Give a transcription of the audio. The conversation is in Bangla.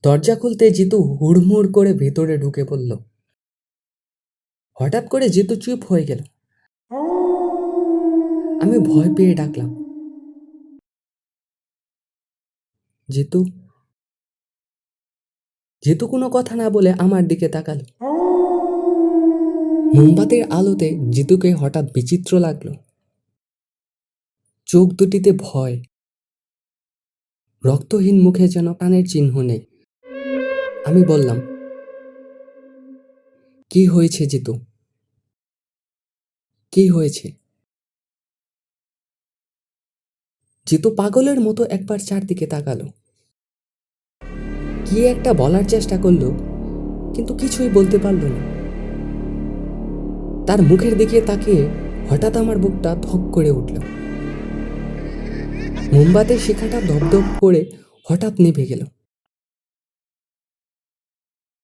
দরজা খুলতে জিতু হুড়মুড় করে ভেতরে ঢুকে পড়ল। হঠাৎ করে জিতু চুপ হয়ে গেল। আমি ভয় পেয়ে ডাকলাম, জিতু। জিতু কোনো কথা না বলে আমার দিকে তাকালো। মোমবাতির আলোতে জিতুকে হঠাৎ বিচিত্র লাগলো। চোখ দুটিতে ভয়, রক্তহীন মুখে যেন প্রাণের চিহ্ন নেই। আমি বললাম, কি হয়েছে জিতু? কি হয়েছে? জিতু পাগলের মতো একবার চারদিকে তাকালো। কি একটা বলার চেষ্টা করলো, কিন্তু কিছুই বলতে পারল না। তার মুখের দিকে তাকিয়ে হঠাৎ আমার বুকটা ধক করে উঠল। মোমবাতির শিখাটা ধপধপ করে হঠাৎ নিভে গেল।